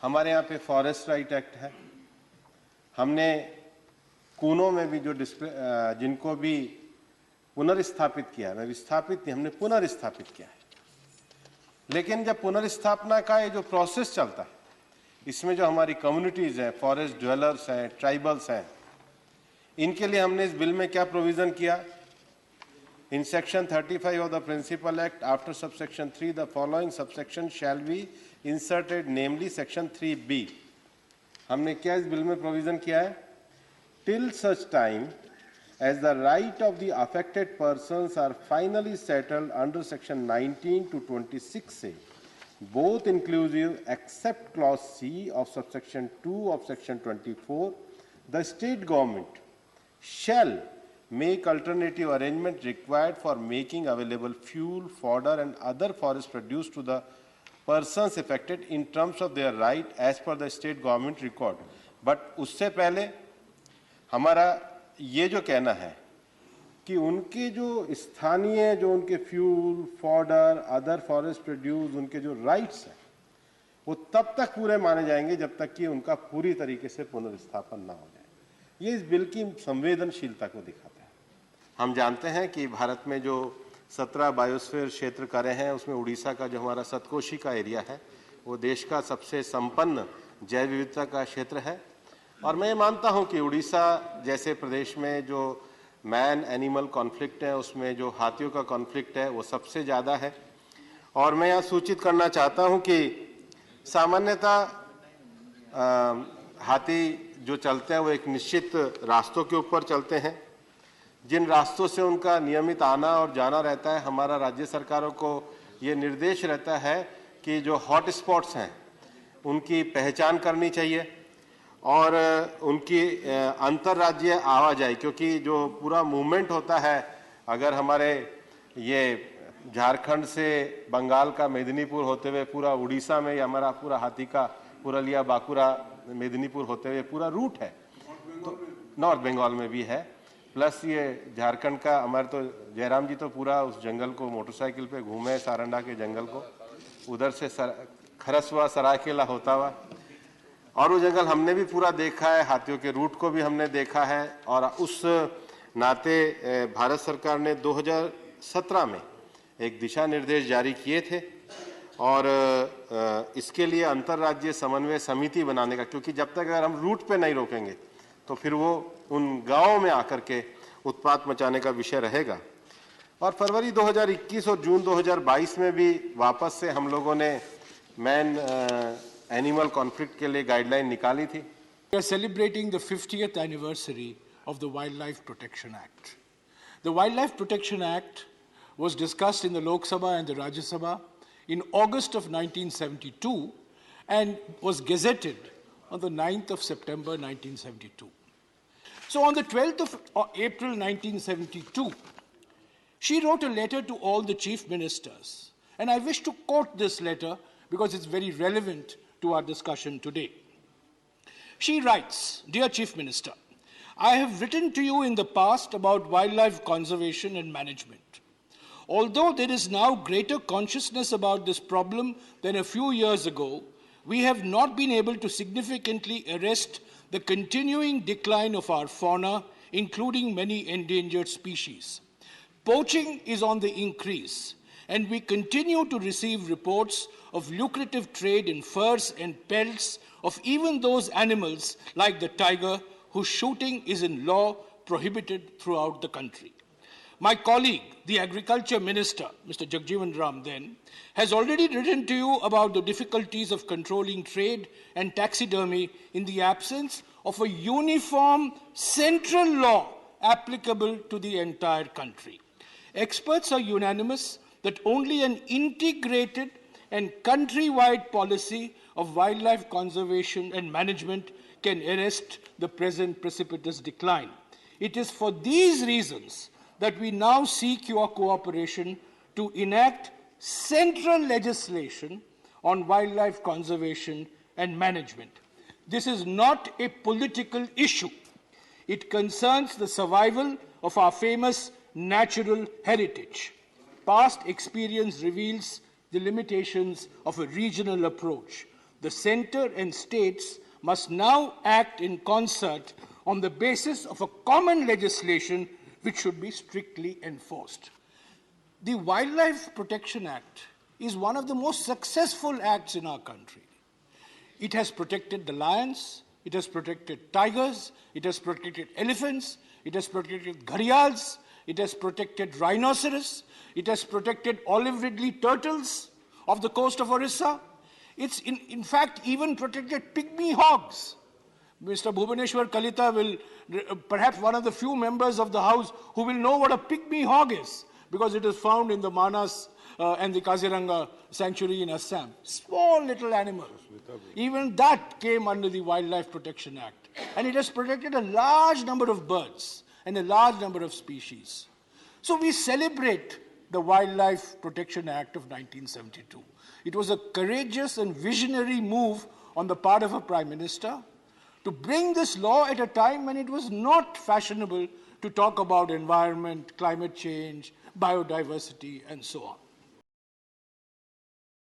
हमारे यहाँ पे फॉरेस्ट राइट एक्ट है। हमने कूनों में भी जो जिनको भी पुनर्स्थापित किया है, विस्थापित नहीं, हमने पुनर्स्थापित किया है। लेकिन जब पुनर्स्थापना का ये जो प्रोसेस चलता है, इसमें जो हमारी कम्युनिटीज हैं, फॉरेस्ट ड्वेलर्स हैं, ट्राइबल्स हैं, इनके लिए हमने इस बिल में क्या प्रोविजन किया? In section 35 of the Principal Act, after subsection 3, the following subsection shall be inserted, namely section 3B. हमने क्या इस बिल में प्रोविजन किया है? Till such time as the right of the affected persons are finally settled under section 19 to 26A, both inclusive except clause C of subsection 2 of section 24, the state government shall make alternative arrangement required for making available fuel, fodder and other forest produce to the persons affected in terms of their right as per the state government record. But उससे पहले हमारा ये जो कहना है कि उनके जो स्थानीय जो उनके fuel, fodder, other forest produce, उनके जो राइट्स हैं, वो तब तक पूरे माने जाएंगे जब तक कि उनका पूरी तरीके से पुनर्स्थापन ना हो जाए। ये इस बिल की संवेदनशीलता को दिखाता है। हम जानते हैं कि भारत में जो 17 बायोस्फीयर क्षेत्र करे हैं, उसमें उड़ीसा का जो हमारा सतकोशी का एरिया है, वो देश का सबसे संपन्न जैव विविधता का क्षेत्र है। और मैं ये मानता हूँ कि उड़ीसा जैसे प्रदेश में जो मैन एनिमल कॉन्फ्लिक्ट है, उसमें जो हाथियों का कॉन्फ्लिक्ट है वो सबसे ज़्यादा है। और मैं यहाँ सूचित करना चाहता हूँ कि सामान्यतः हाथी जो चलते हैं वो एक निश्चित रास्तों के ऊपर चलते हैं, जिन रास्तों से उनका नियमित आना और जाना रहता है। हमारा राज्य सरकारों को ये निर्देश रहता है कि जो हॉट स्पॉट्स हैं उनकी पहचान करनी चाहिए और उनकी अंतर्राज्यीय आवाजाही, क्योंकि जो पूरा मूवमेंट होता है, अगर हमारे ये झारखंड से बंगाल का मेदिनीपुर होते हुए पूरा उड़ीसा में हमारा पूरा हाथी का पुरुलिया, बांकुरा, मेदिनीपुर होते हुए पूरा रूट है, तो नॉर्थ बंगाल में भी है, प्लस ये झारखंड का हमारे तो जयराम जी तो पूरा उस जंगल को मोटरसाइकिल पे घूमे, सारंडा के जंगल को, उधर से खरसवा, सरायकेला होता हुआ, और वो जंगल हमने भी पूरा देखा है, हाथियों के रूट को भी हमने देखा है। और उस नाते भारत सरकार ने 2017 में एक दिशा निर्देश जारी किए थे और इसके लिए अंतर्राज्यीय समन्वय समिति बनाने का, क्योंकि जब तक अगर हम रूट पे नहीं रोकेंगे तो फिर वो उन गांवों में आकर के उत्पात मचाने का विषय रहेगा। और फरवरी 2021 और जून 2022 में भी वापस से हम लोगों ने मैन एनिमल कॉन्फ्लिक्ट के लिए गाइडलाइन निकाली थी। We are celebrating the 50th anniversary of the Wildlife Protection Act. The Wildlife Protection Act was discussed in the Lok Sabha and the Rajya Sabha in August of 1972 and was gazetted on the 9th of September 1972. So on the 12th of April 1972, she wrote a letter to all the chief ministers. And I wish to quote this letter because it's very relevant to our discussion today. She writes, "Dear Chief Minister, I have written to you in the past about wildlife conservation and management. Although there is now greater consciousness about this problem than a few years ago, we have not been able to significantly arrest the continuing decline of our fauna, including many endangered species. Poaching is on the increase, and we continue to receive reports of lucrative trade in furs and pelts of even those animals like the tiger, whose shooting is in law prohibited throughout the country. My colleague, the Agriculture Minister, Mr. Jagjeevan Ram then, has already written to you about the difficulties of controlling trade and taxidermy in the absence of a uniform central law applicable to the entire country. Experts are unanimous that only an integrated and country-wide policy of wildlife conservation and management can arrest the present precipitous decline. It is for these reasons that we now seek your cooperation to enact central legislation on wildlife conservation and management. This is not a political issue. It concerns the survival of our famous natural heritage. Past experience reveals the limitations of a regional approach. the center and states must now act in concert on the basis of a common legislation which should be strictly enforced. The Wildlife Protection Act is one of the most successful acts in our country. It has protected the lions, it has protected tigers, it has protected elephants, it has protected gharials, it has protected rhinoceros, it has protected olive ridley turtles off the coast of Orissa. It's in fact even protected pygmy hogs. Mr. Bhubaneswar Kalita will, perhaps one of the few members of the House who will know what a pygmy hog is, because it is found in the Manas and the Kaziranga sanctuary in Assam. Small little animals. Even that came under the Wildlife Protection Act. And it has protected a large number of birds and a large number of species. So we celebrate the Wildlife Protection Act of 1972. It was a courageous and visionary move on the part of a Prime Minister to bring this law at a time when it was not fashionable to talk about environment, climate change, biodiversity, and so on.